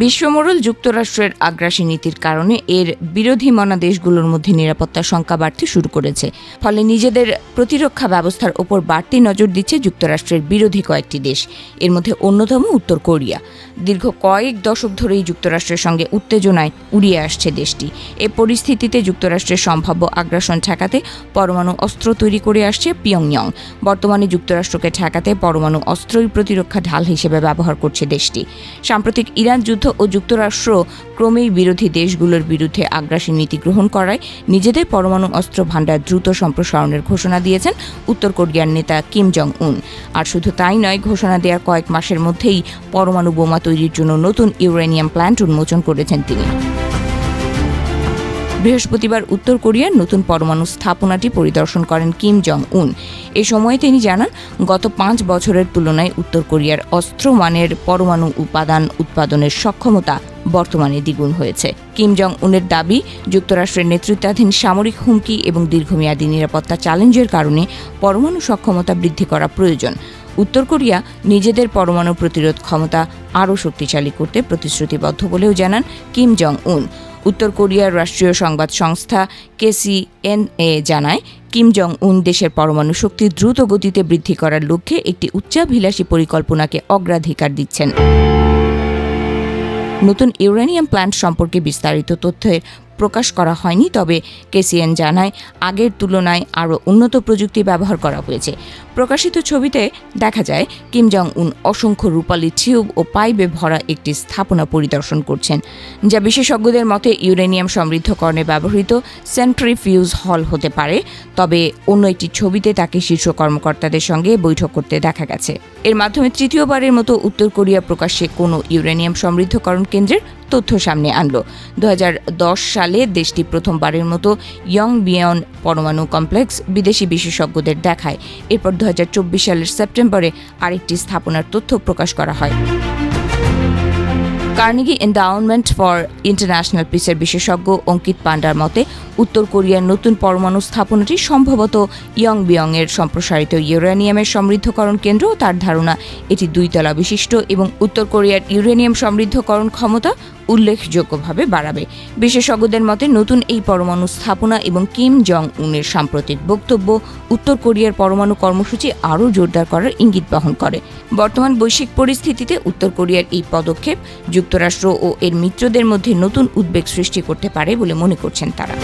বিশ্বমোড়ল যুক্তরাষ্ট্রের আগ্রাসী নীতির কারণে এর বিরোধী মনা দেশগুলোর মধ্যে নিরাপত্তার শঙ্কা বাড়তে শুরু করেছে। ফলে নিজেদের প্রতিরক্ষা ব্যবস্থার ওপর বাড়তি নজর দিচ্ছে যুক্তরাষ্ট্রের বিরোধী কয়েকটি দেশ। এর মধ্যে অন্যতম উত্তর কোরিয়া। দীর্ঘ কয়েক দশক ধরেই যুক্তরাষ্ট্রের সঙ্গে উত্তেজনায় উড়িয়ে আসছে দেশটি। এ পরিস্থিতিতে যুক্তরাষ্ট্রের সম্ভাব্য আগ্রাসন ঠেকাতে পরমাণু অস্ত্র তৈরি করে আসছে পিয়ংইয়ং। বর্তমানে যুক্তরাষ্ট্রকে ঠেকাতে পরমাণু অস্ত্রই প্রতিরক্ষা ঢাল হিসেবে ব্যবহার করছে দেশটি। সাম্প্রতিক ইরান যুদ্ধ ও যুক্তরাষ্ট্র ক্রমেই বিরোধী দেশগুলোর বিরুদ্ধে আগ্রাসী নীতি গ্রহণ করায় নিজেদের পরমাণু অস্ত্র ভান্ডার দ্রুত সম্প্রসারণের ঘোষণা দিয়েছেন উত্তর কোরিয়ার নেতা কিম জং উন। আর শুধু তাই নয়, ঘোষণা দেওয়ার কয়েক মাসের মধ্যেই পরমাণু বোমা তৈরির জন্য নতুন ইউরেনিয়াম প্ল্যান্ট উন্মোচন করেছেন তিনি। বৃহস্পতিবার উত্তর কোরিয়ার নতুন পরমাণু স্থাপনাটি পরিদর্শন করেন কিম জং উন। এ সময়ে তিনি জানান, গত 5 বছরের তুলনায় উত্তর কোরিয়ার অস্ত্রমানের পরমাণু উপাদান উৎপাদনের সক্ষমতা বর্তমানে দ্বিগুণ হয়েছে। কিম জং উনের দাবি, যুক্তরাষ্ট্রের নেতৃত্বাধীন সামরিক হুমকি এবং দীর্ঘমেয়াদী নিরাপত্তা চ্যালেঞ্জের কারণে পরমাণু সক্ষমতা বৃদ্ধি করা প্রয়োজন। উত্তর কোরিয়া নিজেদের পরমাণু প্রতিরোধ ক্ষমতা আরও শক্তিশালী করতে প্রতিশ্রুতিবদ্ধ বলেও জানান কিম জং উন। উত্তর কোরিয়ার রাষ্ট্রীয় সংবাদ সংস্থা KCNA জানায়, কিম জং উন দেশের পরমাণু শক্তি দ্রুত গতিতে বৃদ্ধি করার লক্ষ্যে একটি উচ্চাভিলাষী পরিকল্পনাকে অগ্রাধিকার দিচ্ছেন। নতুন ইউরেনিয়াম প্ল্যান্ট সম্পর্কে বিস্তারিত তথ্যের প্রকাশ করা হয়নি, তবে KCN জানায় আগের তুলনায় আরও উন্নত প্রযুক্তি ব্যবহার করা হয়েছে। প্রকাশিত ছবিতে দেখা যায় কিম জং উন অসংখ্য রূপালী টিউব ও পাইপে ভরা একটি স্থাপনা পরিদর্শন করছেন, যা বিশেষজ্ঞদের মতে ইউরেনিয়াম সমৃদ্ধকরণে ব্যবহৃত সেন্ট্রিফিউজ হল হতে পারে। তবে অন্য একটি ছবিতে তাকে শীর্ষ কর্মকর্তাদের সঙ্গে বৈঠক করতে দেখা গেছে। এর মাধ্যমে তৃতীয়বারের মতো উত্তর কোরিয়া প্রকাশ্যে কোনো ইউরেনিয়াম সমৃদ্ধকরণ কেন্দ্রের তথ্য সামনে আনল। 2010 সালে দেশটি প্রথমবারের মতো ইয়ংবিয়ন পরমাণু কমপ্লেক্স বিদেশি বিশেষজ্ঞদের দেখায়। এরপর 2024 সালের সেপ্টেম্বরে আরেকটি স্থাপনার তথ্য প্রকাশ করা হয়। কার্নেগি এন্ডাউমেন্ট ফর ইন্টারন্যাশনাল পিসের বিশেষজ্ঞ অঙ্কিত পান্ডার মতে, উত্তর কোরিয়ার নতুন পরমাণু স্থাপনাটি সম্ভবত ইয়ংবিয়ংয়ের সম্প্রসারিত ইউরেনিয়ামের সমৃদ্ধকরণ কেন্দ্র। তার ধারণা, এটি 2 তলা বিশিষ্ট এবং উত্তর কোরিয়ার ইউরেনিয়াম সমৃদ্ধকরণ ক্ষমতা উল্লেখযোগ্যভাবে বাড়াবে। বিশেষজ্ঞদের মতে, নতুন এই পরমাণু স্থাপনা এবং কিম জং উনের সাম্প্রতিক বক্তব্য উত্তর কোরিয়ার পরমাণু কর্মসূচি আরও জোরদার করার ইঙ্গিত বহন করে। বর্তমান বৈশ্বিক পরিস্থিতিতে উত্তর কোরিয়ার এই পদক্ষেপ যুক্তরাষ্ট্র ও এর মিত্রদের মধ্যে নতুন উদ্বেগ সৃষ্টি করতে পারে বলে মনে করছেন তারা।